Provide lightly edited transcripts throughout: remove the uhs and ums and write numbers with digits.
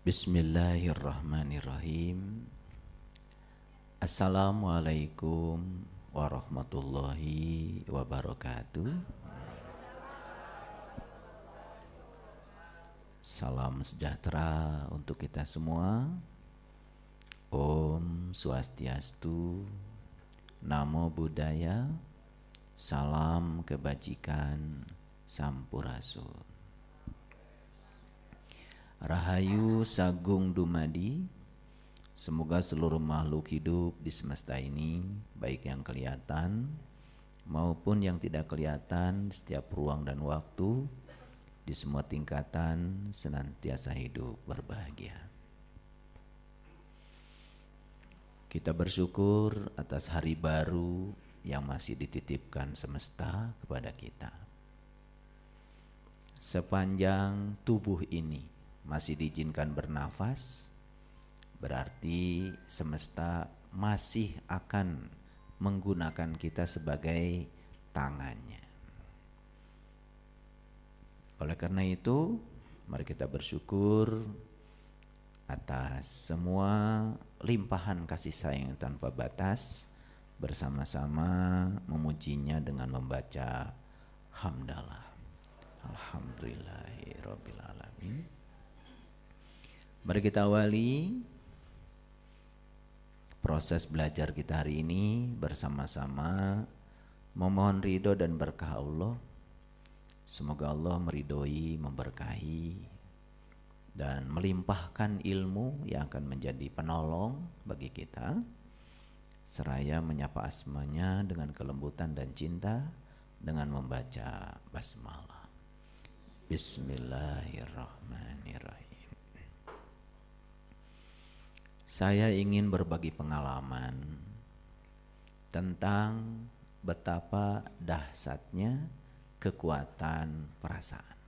Bismillahirrahmanirrahim. Assalamualaikum warahmatullahi wabarakatuh. Salam sejahtera untuk kita semua. Om Swastiastu, Namo Buddhaya, salam kebajikan, Sampurasun. Rahayu Sagung Dumadi. Semoga seluruh makhluk hidup di semesta ini, baik yang kelihatan maupun yang tidak kelihatan, setiap ruang dan waktu, di semua tingkatan, senantiasa hidup berbahagia. Kita bersyukur atas hari baru yang masih dititipkan semesta kepada kita. Sepanjang tubuh ini masih diizinkan bernafas, berarti semesta masih akan menggunakan kita sebagai tangannya. Oleh karena itu, mari kita bersyukur atas semua limpahan kasih sayang tanpa batas, bersama-sama memujinya dengan membaca hamdalah. Alhamdulillahirabbil alamin. Mari kita awali proses belajar kita hari ini bersama-sama memohon ridho dan berkah Allah. Semoga Allah meridhoi, memberkahi dan melimpahkan ilmu yang akan menjadi penolong bagi kita, seraya menyapa asmanya dengan kelembutan dan cinta dengan membaca basmalah. Bismillahirrahmanirrahim. Saya ingin berbagi pengalaman tentang betapa dahsyatnya kekuatan perasaan.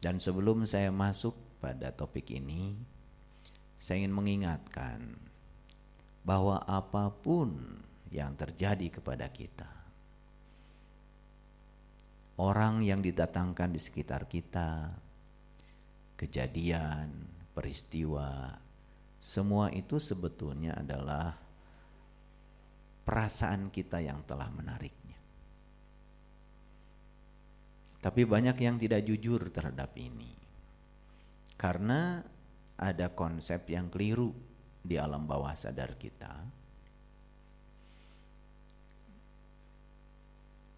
Dan sebelum saya masuk pada topik ini, saya ingin mengingatkan bahwa apapun yang terjadi kepada kita, orang yang didatangkan di sekitar kita, kejadian, peristiwa, semua itu sebetulnya adalah perasaan kita yang telah menariknya. Tapi banyak yang tidak jujur terhadap ini, karena ada konsep yang keliru di alam bawah sadar kita,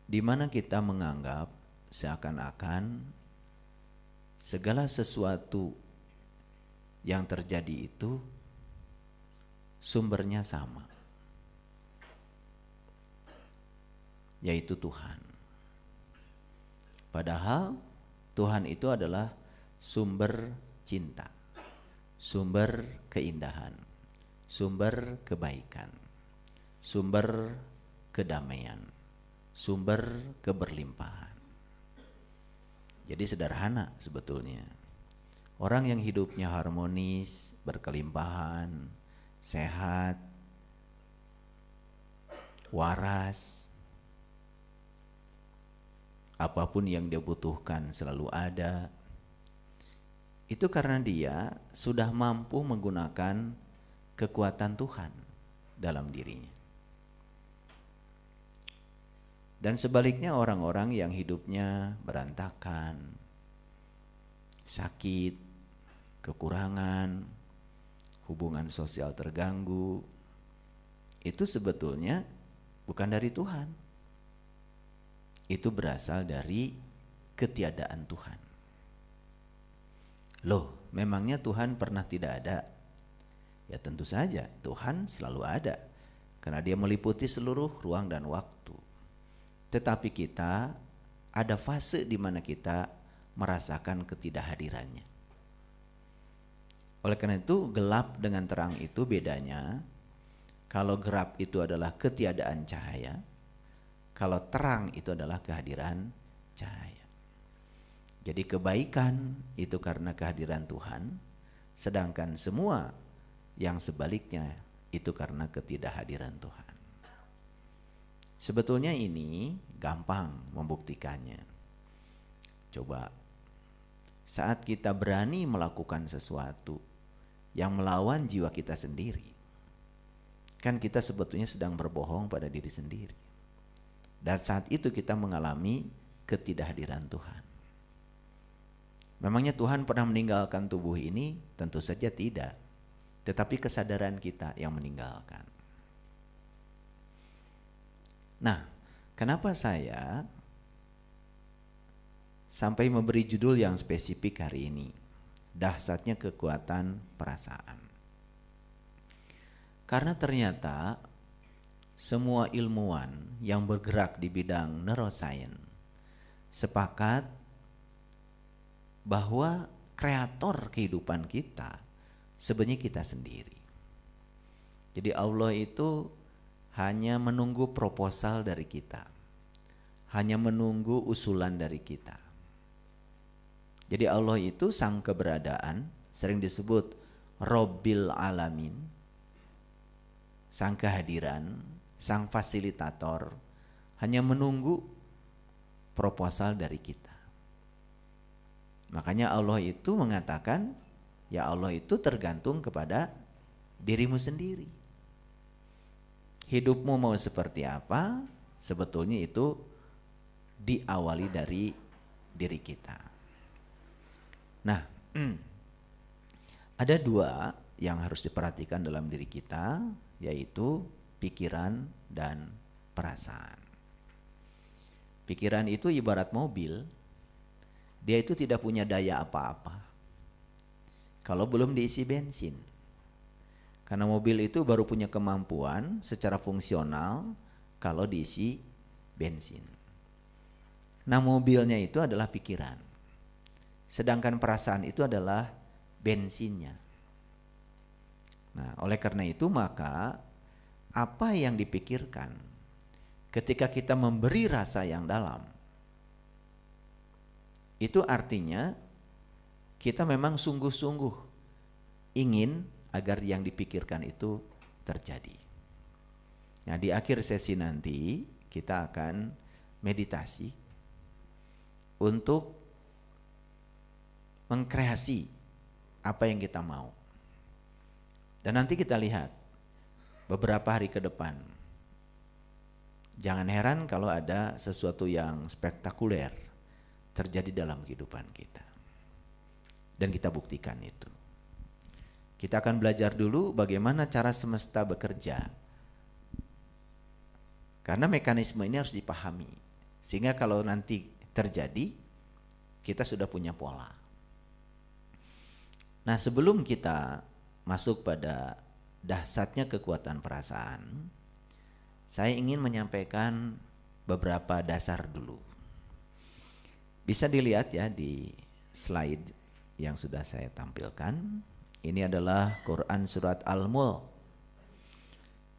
di mana kita menganggap seakan-akan segala sesuatu yang terjadi itu sumbernya sama, yaitu Tuhan. Padahal Tuhan itu adalah sumber cinta, sumber keindahan, sumber kebaikan, sumber kedamaian, sumber keberlimpahan. Jadi sederhana sebetulnya. Orang yang hidupnya harmonis, berkelimpahan, sehat, waras, apapun yang dia butuhkan selalu ada, itu karena dia sudah mampu menggunakan kekuatan Tuhan dalam dirinya. Dan sebaliknya orang-orang yang hidupnya berantakan, sakit, kekurangan, hubungan sosial terganggu, itu sebetulnya bukan dari Tuhan. Itu berasal dari ketiadaan Tuhan. Loh, memangnya Tuhan pernah tidak ada? Ya tentu saja, Tuhan selalu ada, karena Dia meliputi seluruh ruang dan waktu. Tetapi kita ada fase di mana kita merasakan ketidakhadirannya. Oleh karena itu, gelap dengan terang itu bedanya. Kalau gelap itu adalah ketiadaan cahaya, Kalau terang itu adalah kehadiran cahaya. Jadi kebaikan itu karena kehadiran Tuhan, sedangkan semua yang sebaliknya itu karena ketidakhadiran Tuhan. Sebetulnya ini gampang membuktikannya. Coba saat kita berani melakukan sesuatu yang melawan jiwa kita sendiri, kan kita sebetulnya sedang berbohong pada diri sendiri. Dan saat itu kita mengalami ketidakhadiran Tuhan. Memangnya Tuhan pernah meninggalkan tubuh ini? Tentu saja tidak. Tetapi kesadaran kita yang meninggalkan. Nah, kenapa saya sampai memberi judul yang spesifik hari ini? Dahsyatnya kekuatan perasaan. Karena ternyata semua ilmuwan yang bergerak di bidang neuroscience sepakat bahwa kreator kehidupan kita sebenarnya kita sendiri. Jadi Allah itu hanya menunggu proposal dari kita, hanya menunggu usulan dari kita. Jadi Allah itu sang keberadaan sering disebut Robbil Alamin, sang kehadiran, sang fasilitator, hanya menunggu proposal dari kita. Makanya Allah itu mengatakan, ya Allah itu tergantung kepada dirimu sendiri. Hidupmu mau seperti apa, sebetulnya itu diawali dari diri kita. Nah, ada dua yang harus diperhatikan dalam diri kita, yaitu pikiran dan perasaan. Pikiran itu ibarat mobil, dia itu tidak punya daya apa-apa kalau belum diisi bensin. Karena mobil itu baru punya kemampuan secara fungsional kalau diisi bensin. Nah, mobilnya itu adalah pikiran. Sedangkan perasaan itu adalah bensinnya. Nah, oleh karena itu maka apa yang dipikirkan ketika kita memberi rasa yang dalam, itu artinya kita memang sungguh-sungguh ingin agar yang dipikirkan itu terjadi. Nah, di akhir sesi nanti kita akan meditasi untuk mengkreasi apa yang kita mau. Dan nanti kita lihat beberapa hari ke depan. Jangan heran kalau ada sesuatu yang spektakuler terjadi dalam kehidupan kita. Dan kita buktikan itu. Kita akan belajar dulu bagaimana cara semesta bekerja. Karena mekanisme ini harus dipahami. Sehingga kalau nanti terjadi, kita sudah punya pola. Nah, sebelum kita masuk pada dahsyatnya kekuatan perasaan, saya ingin menyampaikan beberapa dasar dulu. Bisa dilihat ya di slide yang sudah saya tampilkan. Ini adalah Quran Surat Al-Mulk.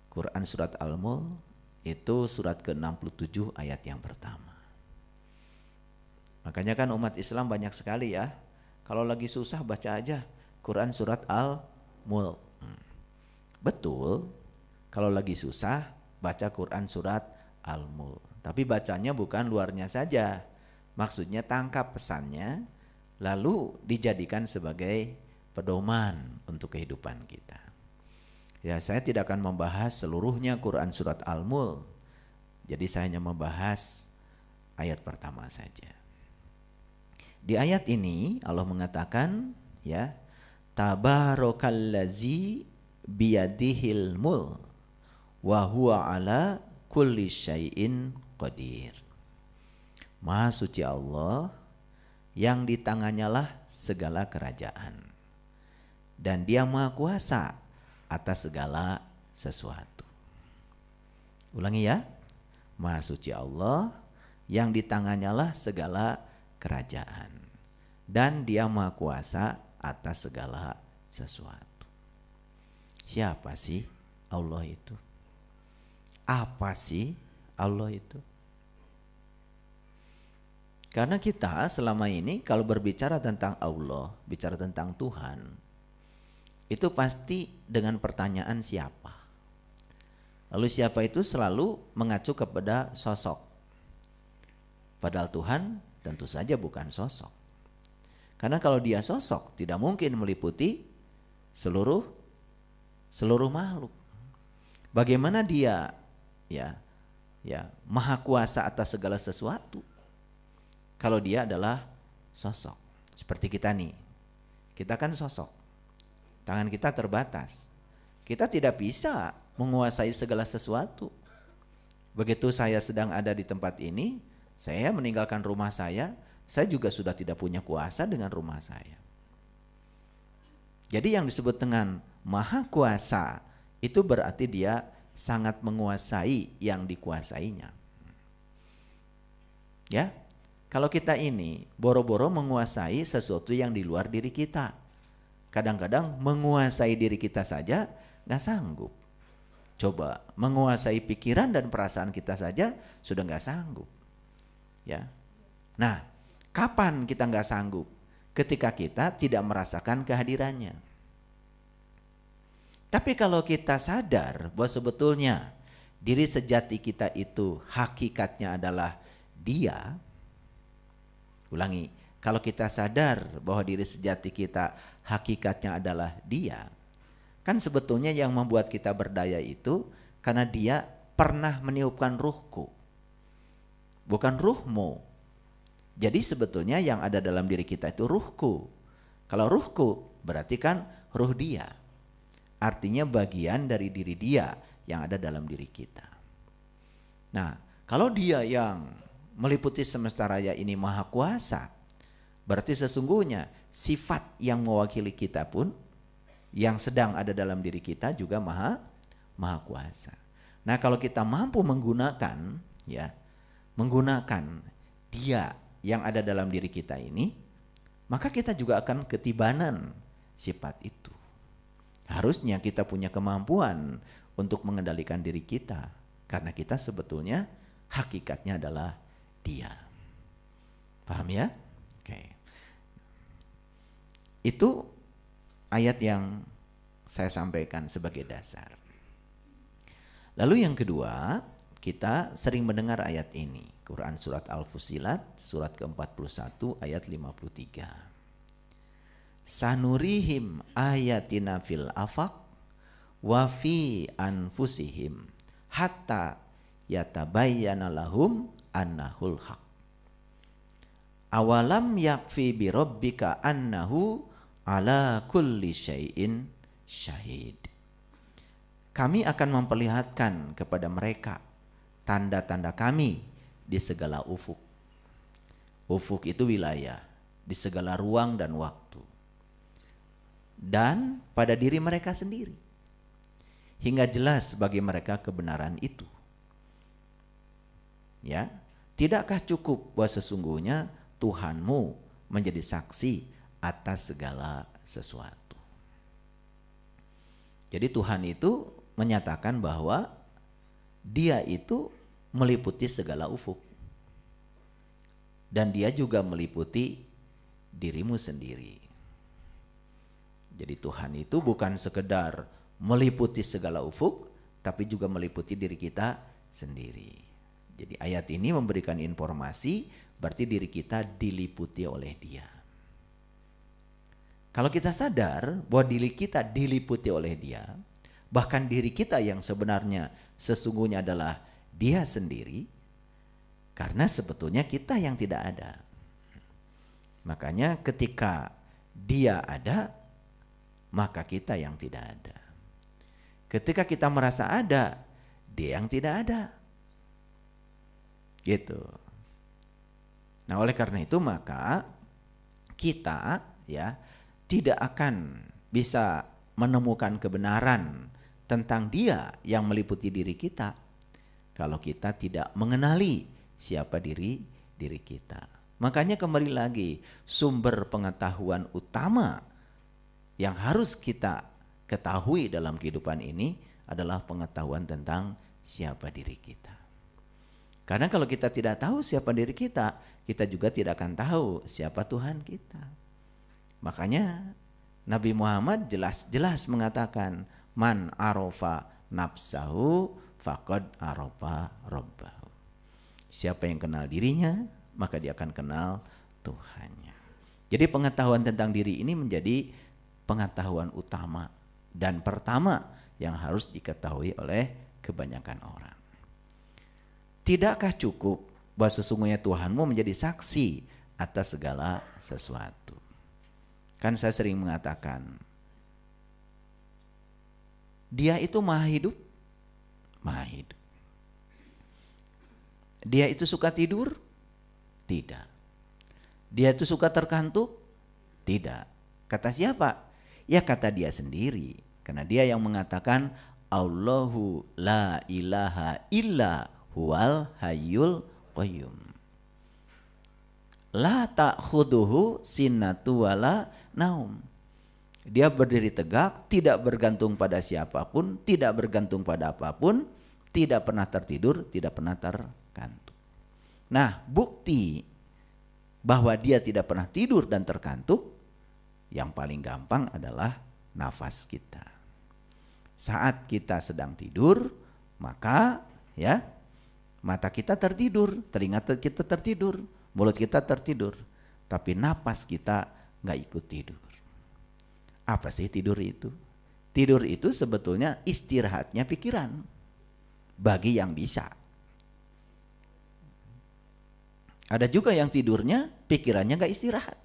Quran Surat Al-Mulk itu surat ke-67 ayat yang pertama. Makanya kan umat Islam banyak sekali ya, kalau lagi susah baca aja Quran Surat Al-Mulk. Betul, kalau lagi susah baca Quran Surat Al-Mulk. Tapi bacanya bukan luarnya saja. Maksudnya tangkap pesannya, lalu dijadikan sebagai pedoman untuk kehidupan kita. Ya, saya tidak akan membahas seluruhnya Quran Surat Al-Mulk. Jadi saya hanya membahas ayat pertama saja. Di ayat ini Allah mengatakan, ya, Tabarakallazi biyadihil mulk wa huwa ala kulli syai'in qadir. Maha suci Allah yang di tangannya lah segala kerajaan, dan Dia maha kuasa atas segala sesuatu. Ulangi ya, maha suci Allah yang di tangannya lah segala kerajaan, dan Dia maha kuasa atas segala sesuatu. Siapa sih Allah itu? Apa sih Allah itu? Karena kita selama ini kalau berbicara tentang Allah, bicara tentang Tuhan, itu pasti dengan pertanyaan siapa. Lalu siapa itu selalu mengacu kepada sosok. Padahal Tuhan tentu saja bukan sosok. Karena kalau dia sosok tidak mungkin meliputi seluruh makhluk. Bagaimana dia ya maha kuasa atas segala sesuatu kalau dia adalah sosok. Seperti kita nih. Kita kan sosok. Tangan kita terbatas. Kita tidak bisa menguasai segala sesuatu. Begitu saya sedang ada di tempat ini, saya meninggalkan rumah saya juga sudah tidak punya kuasa dengan rumah saya. Jadi yang disebut dengan maha kuasa itu berarti dia sangat menguasai yang dikuasainya. Ya, kalau kita ini boro-boro menguasai sesuatu yang di luar diri kita, kadang-kadang menguasai diri kita saja nggak sanggup. Coba menguasai pikiran dan perasaan kita saja sudah nggak sanggup. Ya, nah kapan kita nggak sanggup? Ketika kita tidak merasakan kehadirannya. Tapi kalau kita sadar bahwa sebetulnya diri sejati kita itu hakikatnya adalah Dia. Ulangi, kalau kita sadar bahwa diri sejati kita hakikatnya adalah Dia, kan sebetulnya yang membuat kita berdaya itu karena Dia pernah meniupkan ruhku, bukan ruhmu. Jadi sebetulnya yang ada dalam diri kita itu ruhku. Kalau ruhku berarti kan ruh Dia. Artinya bagian dari diri Dia yang ada dalam diri kita. Nah, kalau Dia yang meliputi semesta raya ini maha kuasa, berarti sesungguhnya sifat yang mewakili kita pun yang sedang ada dalam diri kita juga maha kuasa. Nah, kalau kita mampu menggunakan Dia yang ada dalam diri kita ini, maka kita juga akan ketibanan sifat itu. Harusnya kita punya kemampuan untuk mengendalikan diri kita, karena kita sebetulnya hakikatnya adalah Dia. Paham ya? Oke. Itu ayat yang saya sampaikan sebagai dasar. Lalu yang kedua, kita sering mendengar ayat ini. Quran surat Al-Fussilat, surat ke-41 ayat 53. Sanurihim ayatina fil afaq wa fi anfusihim hatta yatabayyana lahum annahul haq. Awalam yakfi bi rabbika annahu ala kulli syai'in syahid. Kami akan memperlihatkan kepada mereka tanda-tanda kami di segala ufuk. Ufuk itu wilayah, di segala ruang dan waktu. Dan pada diri mereka sendiri. Hingga jelas bagi mereka kebenaran itu. Ya, tidakkah cukup bahwa sesungguhnya Tuhanmu menjadi saksi atas segala sesuatu. Jadi Tuhan itu menyatakan bahwa Dia itu meliputi segala ufuk. Dan Dia juga meliputi dirimu sendiri. Jadi Tuhan itu bukan sekedar meliputi segala ufuk, tapi juga meliputi diri kita sendiri. Jadi ayat ini memberikan informasi, berarti diri kita diliputi oleh Dia. Kalau kita sadar bahwa diri kita diliputi oleh Dia, bahkan diri kita yang sebenarnya sesungguhnya adalah Dia sendiri, karena sebetulnya kita yang tidak ada. Makanya ketika Dia ada, maka kita yang tidak ada. Ketika kita merasa ada, Dia yang tidak ada. Gitu. Nah, oleh karena itu maka kita tidak akan bisa menemukan kebenaran tentang Dia yang meliputi diri kita kalau kita tidak mengenali siapa diri kita. Makanya kembali lagi, sumber pengetahuan utama yang harus kita ketahui dalam kehidupan ini adalah pengetahuan tentang siapa diri kita. Karena kalau kita tidak tahu siapa diri kita, kita juga tidak akan tahu siapa Tuhan kita. Makanya Nabi Muhammad jelas-jelas mengatakan, man arofa nafsahu faqad arofa rabbahu. Siapa yang kenal dirinya, maka dia akan kenal Tuhannya. Jadi pengetahuan tentang diri ini menjadi pengetahuan utama dan pertama yang harus diketahui oleh kebanyakan orang. Tidakkah cukup bahwa sesungguhnya Tuhanmu menjadi saksi atas segala sesuatu? Kan saya sering mengatakan, Dia itu maha hidup, maha hidup. Dia itu suka tidur? Tidak. Dia itu suka terkantuk? Tidak. Kata siapa? Ya kata dia sendiri. Karena dia yang mengatakan, Allahu la ilaha illa huwal hayyul qayyum. La ta'khuduhu sinatu wala naum. Dia berdiri tegak, tidak bergantung pada siapapun, tidak bergantung pada apapun, tidak pernah tertidur, tidak pernah terkantuk. Nah, bukti bahwa dia tidak pernah tidur dan terkantuk, yang paling gampang adalah nafas kita. Saat kita sedang tidur, maka ya mata kita tertidur, telinga kita tertidur, mulut kita tertidur, tapi napas kita nggak ikut tidur. Apa sih tidur itu? Tidur itu sebetulnya istirahatnya pikiran bagi yang bisa. Ada juga yang tidurnya pikirannya nggak istirahat,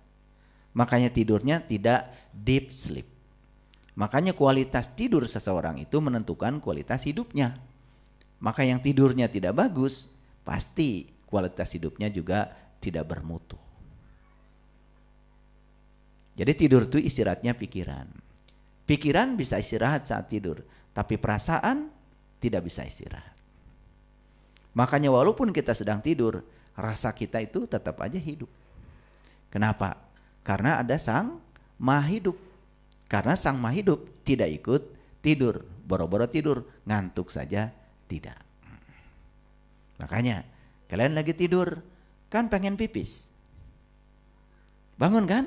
makanya tidurnya tidak deep sleep. Makanya kualitas tidur seseorang itu menentukan kualitas hidupnya. Maka yang tidurnya tidak bagus, pasti kualitas hidupnya juga tidak bermutu. Jadi tidur itu istirahatnya pikiran. Pikiran bisa istirahat saat tidur, tapi perasaan tidak bisa istirahat. Makanya walaupun kita sedang tidur, rasa kita itu tetap aja hidup. Kenapa? Karena ada Sang Maha Hidup. Karena Sang Maha Hidup tidak ikut tidur, boro-boro tidur, ngantuk saja tidak. Makanya kalian lagi tidur kan pengen pipis, bangun kan?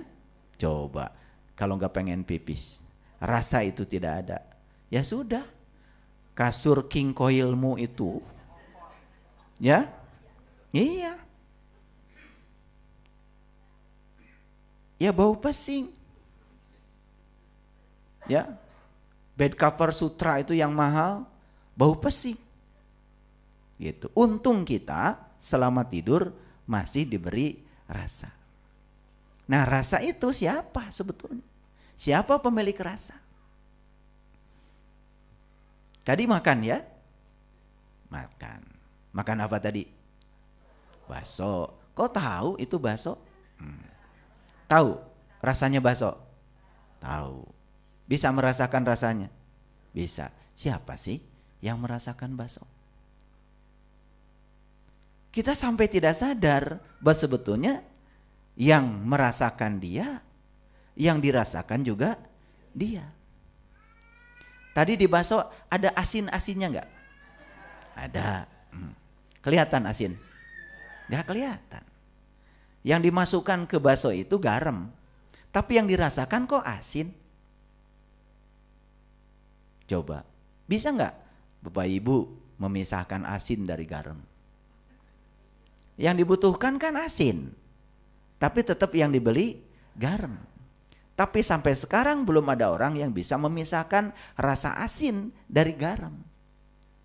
Coba kalau nggak pengen pipis, rasa itu tidak ada, ya sudah, kasur king coilmu itu, ya, iya, ya bau pesing, ya, bed cover sutra itu yang mahal, bau pesing. Gitu. Untung kita selama tidur masih diberi rasa. Nah, rasa itu siapa sebetulnya? Siapa pemilik rasa? Tadi makan ya? Makan. Makan apa tadi? Bakso. Kok tahu itu bakso? Tahu rasanya bakso? Tahu. Bisa merasakan rasanya? Bisa. Siapa sih yang merasakan bakso? Kita sampai tidak sadar bahwa sebetulnya yang merasakan dia, yang dirasakan juga dia. Tadi di bakso ada asin-asinnya enggak? Ada. Kelihatan asin? Enggak kelihatan. Yang dimasukkan ke bakso itu garam. Tapi yang dirasakan kok asin? Coba, bisa enggak Bapak Ibu memisahkan asin dari garam? Yang dibutuhkan kan asin, tapi tetap yang dibeli garam. Tapi sampai sekarang belum ada orang yang bisa memisahkan rasa asin dari garam.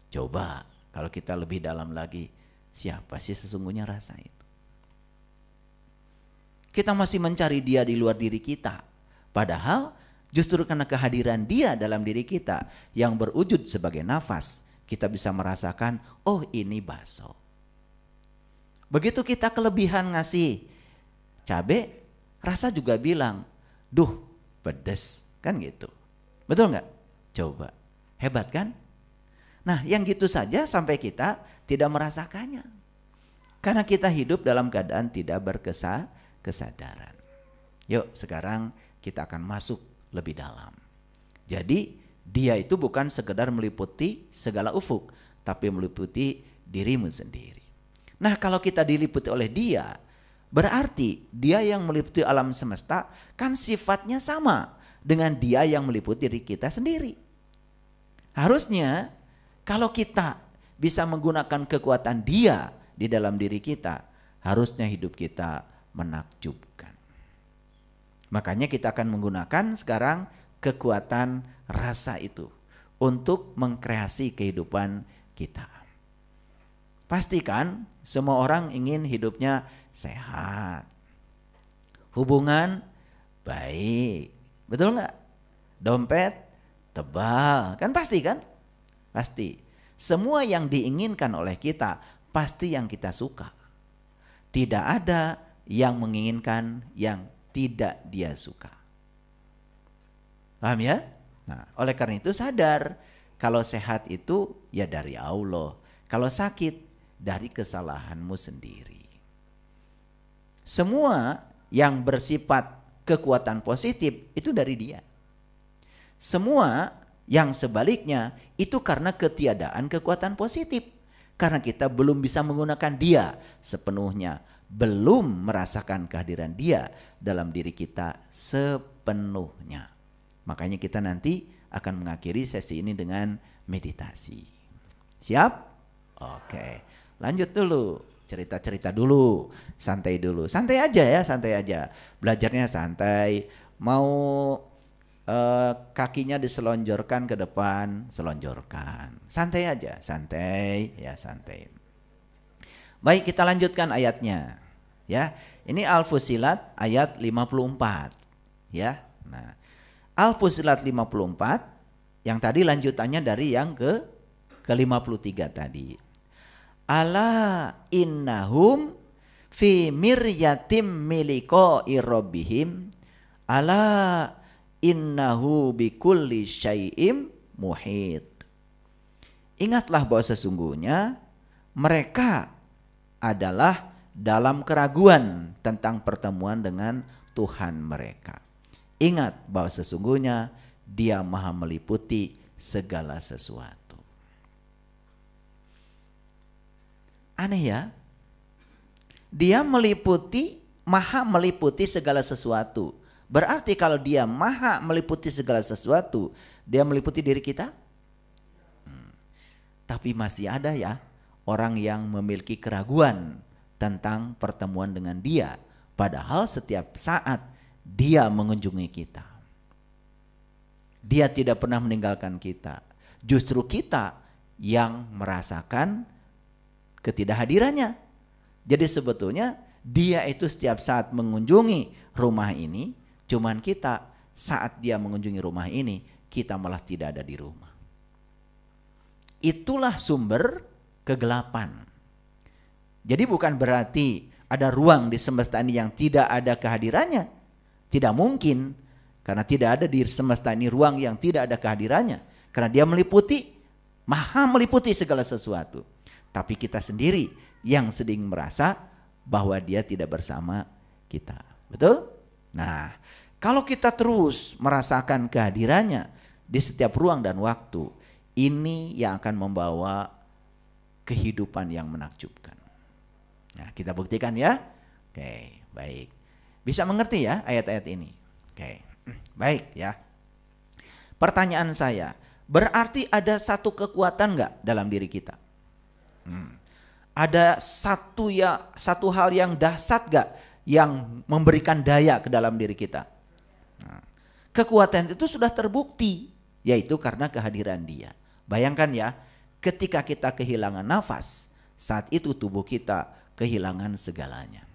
Coba kalau kita lebih dalam lagi, siapa sih sesungguhnya rasa itu? Kita masih mencari dia di luar diri kita. Padahal justru karena kehadiran dia dalam diri kita yang berwujud sebagai nafas, kita bisa merasakan, oh ini bakso. Begitu kita kelebihan ngasih cabai, rasa juga bilang, duh pedes, kan gitu. Betul nggak? Coba, hebat kan? Nah yang gitu saja sampai kita tidak merasakannya. Karena kita hidup dalam keadaan tidak berkesadaran. Yuk sekarang kita akan masuk lebih dalam. Jadi dia itu bukan sekedar meliputi segala ufuk, tapi meliputi dirimu sendiri. Nah, kalau kita diliputi oleh Dia, berarti Dia yang meliputi alam semesta kan sifatnya sama dengan Dia yang meliputi diri kita sendiri. Harusnya kalau kita bisa menggunakan kekuatan Dia di dalam diri kita, harusnya hidup kita menakjubkan. Makanya kita akan menggunakan sekarang kekuatan rasa itu untuk mengkreasi kehidupan kita. Pastikan semua orang ingin hidupnya sehat, hubungan baik, betul nggak? Dompet tebal, kan pasti kan? Pasti. Semua yang diinginkan oleh kita pasti yang kita suka. Tidak ada yang menginginkan yang tidak dia suka. Paham ya? Nah, oleh karena itu sadar kalau sehat itu ya dari Allah, kalau sakit dari kesalahanmu sendiri. Semua yang bersifat kekuatan positif itu dari Dia. Semua yang sebaliknya itu karena ketiadaan kekuatan positif. Karena kita belum bisa menggunakan Dia sepenuhnya, belum merasakan kehadiran Dia dalam diri kita sepenuhnya. Makanya kita nanti akan mengakhiri sesi ini dengan meditasi. Siap? Oke. Lanjut dulu, cerita-cerita dulu, santai dulu. Santai aja ya, santai aja. Belajarnya santai. Mau kakinya diselonjorkan ke depan, selonjorkan. Santai aja, santai ya, santai. Baik, kita lanjutkan ayatnya. Ya, ini Al-Fussilat ayat 54. Ya. Nah, Al-Fussilat 54 yang tadi lanjutannya dari yang ke-53 tadi. Ala innahum fi miryatim miliqa'i rabbihim ala innahu bikulli syai'im muhit. Ingatlah bahwa sesungguhnya mereka adalah dalam keraguan tentang pertemuan dengan Tuhan mereka. Ingat bahwa sesungguhnya Dia maha meliputi segala sesuatu. Aneh ya, Dia maha meliputi segala sesuatu. Berarti kalau Dia maha meliputi segala sesuatu, Dia meliputi diri kita? Tapi masih ada ya orang yang memiliki keraguan tentang pertemuan dengan Dia. Padahal setiap saat Dia mengunjungi kita. Dia tidak pernah meninggalkan kita. Justru kita yang merasakan ketidakhadirannya. Jadi sebetulnya Dia itu setiap saat mengunjungi rumah ini, cuman kita saat Dia mengunjungi rumah ini, kita malah tidak ada di rumah. Itulah sumber kegelapan. Jadi bukan berarti ada ruang di semesta ini yang tidak ada kehadirannya. Tidak mungkin, karena tidak ada di semesta ini ruang yang tidak ada kehadirannya. Karena Dia meliputi, maha meliputi segala sesuatu. Tapi kita sendiri yang sering merasa bahwa Dia tidak bersama kita. Betul? Nah, kalau kita terus merasakan kehadirannya di setiap ruang dan waktu, ini yang akan membawa kehidupan yang menakjubkan. Nah, kita buktikan ya. Oke, baik. Bisa mengerti ya ayat-ayat ini? Oke, baik ya. Pertanyaan saya, berarti ada satu kekuatan enggak dalam diri kita? Ada satu hal yang dahsyat gak yang memberikan daya ke dalam diri kita? Nah, kekuatan itu sudah terbukti, yaitu karena kehadiran Dia. Bayangkan ya, ketika kita kehilangan nafas, saat itu tubuh kita kehilangan segalanya.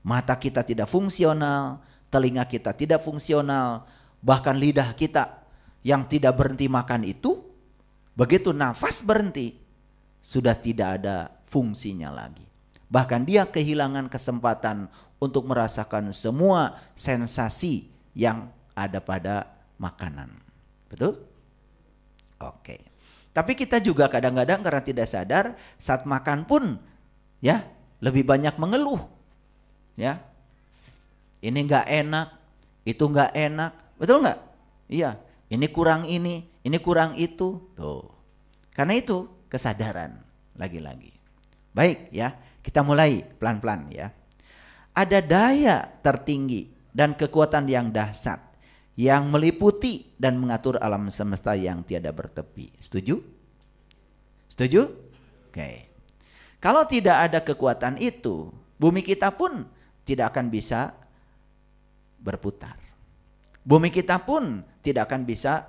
Mata kita tidak fungsional, telinga kita tidak fungsional, bahkan lidah kita yang tidak berhenti makan itu, begitu nafas berhenti, sudah tidak ada fungsinya lagi. Bahkan dia kehilangan kesempatan untuk merasakan semua sensasi yang ada pada makanan. Betul? Oke. Tapi kita juga kadang-kadang karena tidak sadar saat makan pun ya lebih banyak mengeluh. Ya. Ini enggak enak, itu enggak enak. Betul enggak? Iya. Ini kurang itu. Tuh. Karena itu kesadaran lagi-lagi. Baik ya, kita mulai pelan-pelan ya. Ada daya tertinggi dan kekuatan yang dahsyat yang meliputi dan mengatur alam semesta yang tiada bertepi. Setuju? Setuju? Oke. Kalau tidak ada kekuatan itu, bumi kita pun tidak akan bisa berputar. Bumi kita pun tidak akan bisa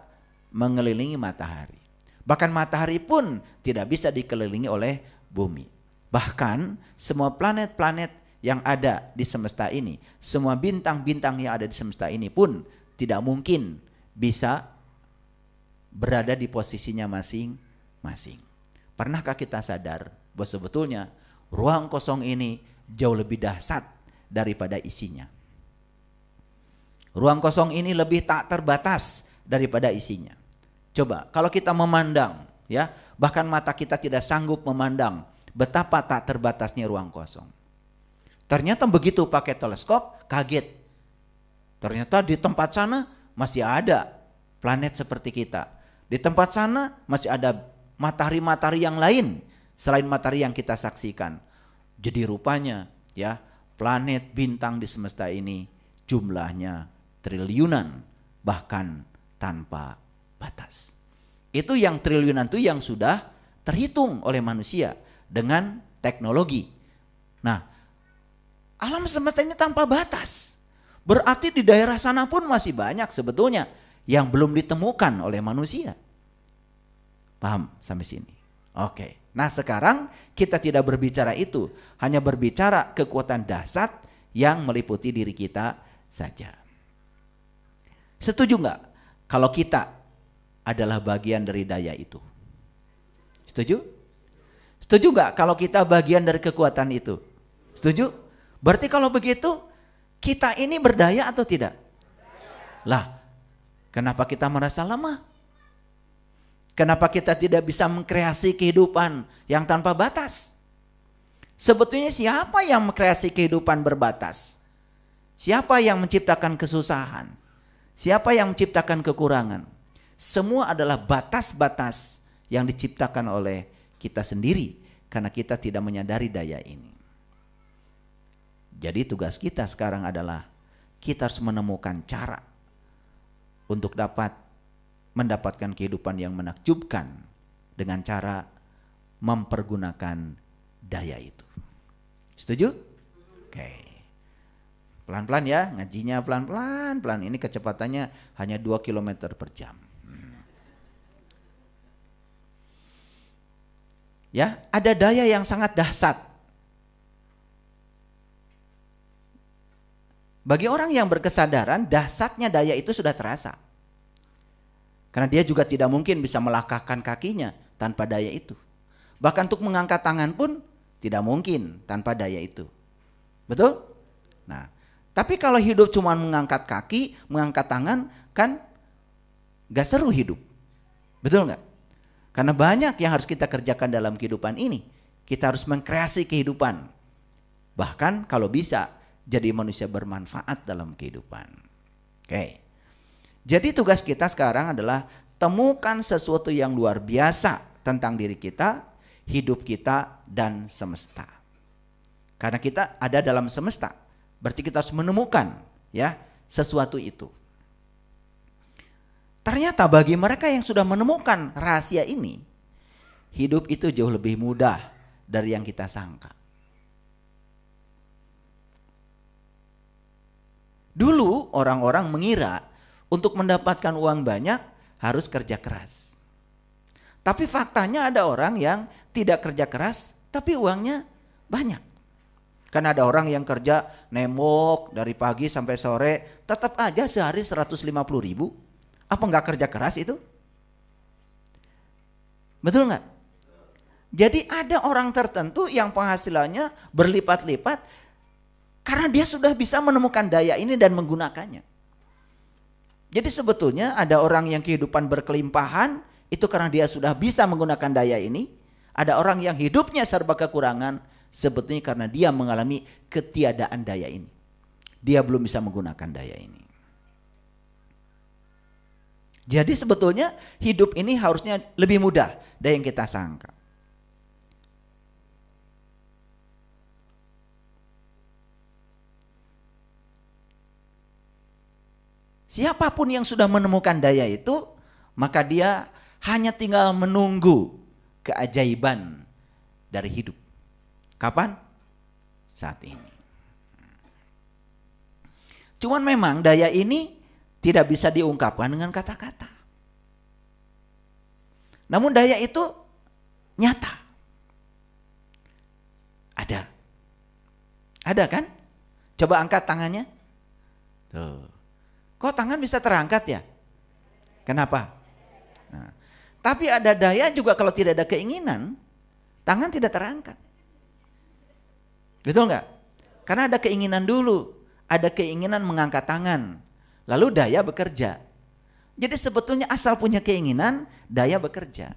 mengelilingi matahari. Bahkan matahari pun tidak bisa dikelilingi oleh bumi. Bahkan semua planet-planet yang ada di semesta ini, semua bintang-bintang yang ada di semesta ini pun tidak mungkin bisa berada di posisinya masing-masing. Pernahkah kita sadar bahwa sebetulnya ruang kosong ini jauh lebih dahsyat daripada isinya? Ruang kosong ini lebih tak terbatas daripada isinya. Coba kalau kita memandang ya, bahkan mata kita tidak sanggup memandang betapa tak terbatasnya ruang kosong. Ternyata begitu pakai teleskop kaget. Ternyata di tempat sana masih ada planet seperti kita. Di tempat sana masih ada matahari-matahari yang lain selain matahari yang kita saksikan. Jadi rupanya ya, planet bintang di semesta ini jumlahnya triliunan, bahkan tanpa batas. Itu yang triliunan itu yang sudah terhitung oleh manusia dengan teknologi. Nah, alam semesta ini tanpa batas. Berarti di daerah sana pun masih banyak sebetulnya yang belum ditemukan oleh manusia. Paham sampai sini? Oke. Nah, sekarang kita tidak berbicara itu, hanya berbicara kekuatan dahsyat yang meliputi diri kita saja. Setuju nggak kalau kita adalah bagian dari daya itu? Setuju? Setuju nggak kalau kita bagian dari kekuatan itu? Setuju? Berarti kalau begitu kita ini berdaya atau tidak? Lah, kenapa kita merasa lemah? Kenapa kita tidak bisa mengkreasi kehidupan yang tanpa batas? Sebetulnya siapa yang mengkreasi kehidupan berbatas? Siapa yang menciptakan kesusahan? Siapa yang menciptakan kekurangan? Semua adalah batas-batas yang diciptakan oleh kita sendiri karena kita tidak menyadari daya ini. Jadi tugas kita sekarang adalah kita harus menemukan cara untuk dapat mendapatkan kehidupan yang menakjubkan dengan cara mempergunakan daya itu. Setuju? Oke. Pelan-pelan ya, ngajinya pelan-pelan. Ini kecepatannya hanya 2 km per jam. Ya, ada daya yang sangat dahsyat. Bagi orang yang berkesadaran, dahsyatnya daya itu sudah terasa. Karena dia juga tidak mungkin bisa melangkahkan kakinya tanpa daya itu. Bahkan untuk mengangkat tangan pun tidak mungkin tanpa daya itu. Betul? Nah, tapi kalau hidup cuma mengangkat kaki, mengangkat tangan, kan gak seru hidup. Betul gak? Karena banyak yang harus kita kerjakan dalam kehidupan ini. Kita harus mengkreasi kehidupan. Bahkan kalau bisa, jadi manusia bermanfaat dalam kehidupan. Oke. Jadi tugas kita sekarang adalah temukan sesuatu yang luar biasa tentang diri kita, hidup kita, dan semesta. Karena kita ada dalam semesta. Berarti kita harus menemukan ya sesuatu itu. Ternyata bagi mereka yang sudah menemukan rahasia ini, hidup itu jauh lebih mudah dari yang kita sangka. Dulu orang-orang mengira untuk mendapatkan uang banyak harus kerja keras. Tapi faktanya ada orang yang tidak kerja keras tapi uangnya banyak. Karena ada orang yang kerja nembok dari pagi sampai sore, tetap aja sehari 150.000. Apa enggak kerja keras itu? Betul enggak? Jadi ada orang tertentu yang penghasilannya berlipat-lipat karena dia sudah bisa menemukan daya ini dan menggunakannya. Jadi sebetulnya ada orang yang kehidupan berkelimpahan itu karena dia sudah bisa menggunakan daya ini. Ada orang yang hidupnya serba kekurangan sebetulnya karena dia mengalami ketiadaan daya ini. Dia belum bisa menggunakan daya ini. Jadi sebetulnya hidup ini harusnya lebih mudah dari yang kita sangka. Siapapun yang sudah menemukan daya itu, maka dia hanya tinggal menunggu keajaiban dari hidup. Kapan? Saat ini. Cuman memang daya ini tidak bisa diungkapkan dengan kata-kata. Namun daya itu nyata. Ada. Ada kan? Coba angkat tangannya. Tuh. Kok tangan bisa terangkat ya? Kenapa? Nah, tapi ada daya juga kalau tidak ada keinginan, tangan tidak terangkat. Betul nggak? Karena ada keinginan dulu, ada keinginan mengangkat tangan, lalu daya bekerja. Jadi sebetulnya asal punya keinginan, daya bekerja.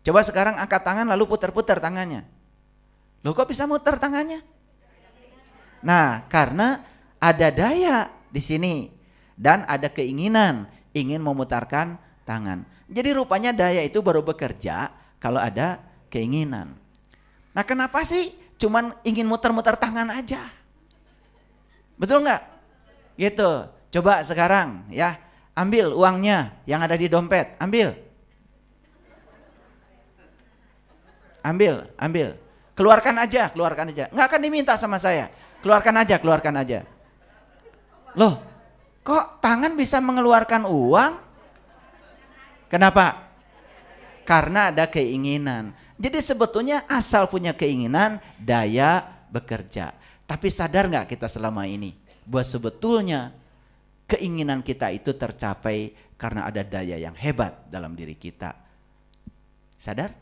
Coba sekarang angkat tangan lalu putar-putar tangannya. Loh kok bisa muter tangannya? Nah, karena ada daya di sini dan ada keinginan ingin memutarkan tangan. Jadi rupanya daya itu baru bekerja kalau ada keinginan. Nah, kenapa sih cuman ingin muter-muter tangan aja? Betul nggak? Gitu. Coba sekarang ya, ambil uangnya yang ada di dompet, ambil. Ambil. Keluarkan aja. Nggak akan diminta sama saya. Keluarkan aja. Loh, kok tangan bisa mengeluarkan uang? Kenapa? Karena ada keinginan. Jadi sebetulnya asal punya keinginan, daya bekerja. Tapi sadar nggak kita selama ini bahwa sebetulnya keinginan kita itu tercapai karena ada daya yang hebat dalam diri kita. Sadar?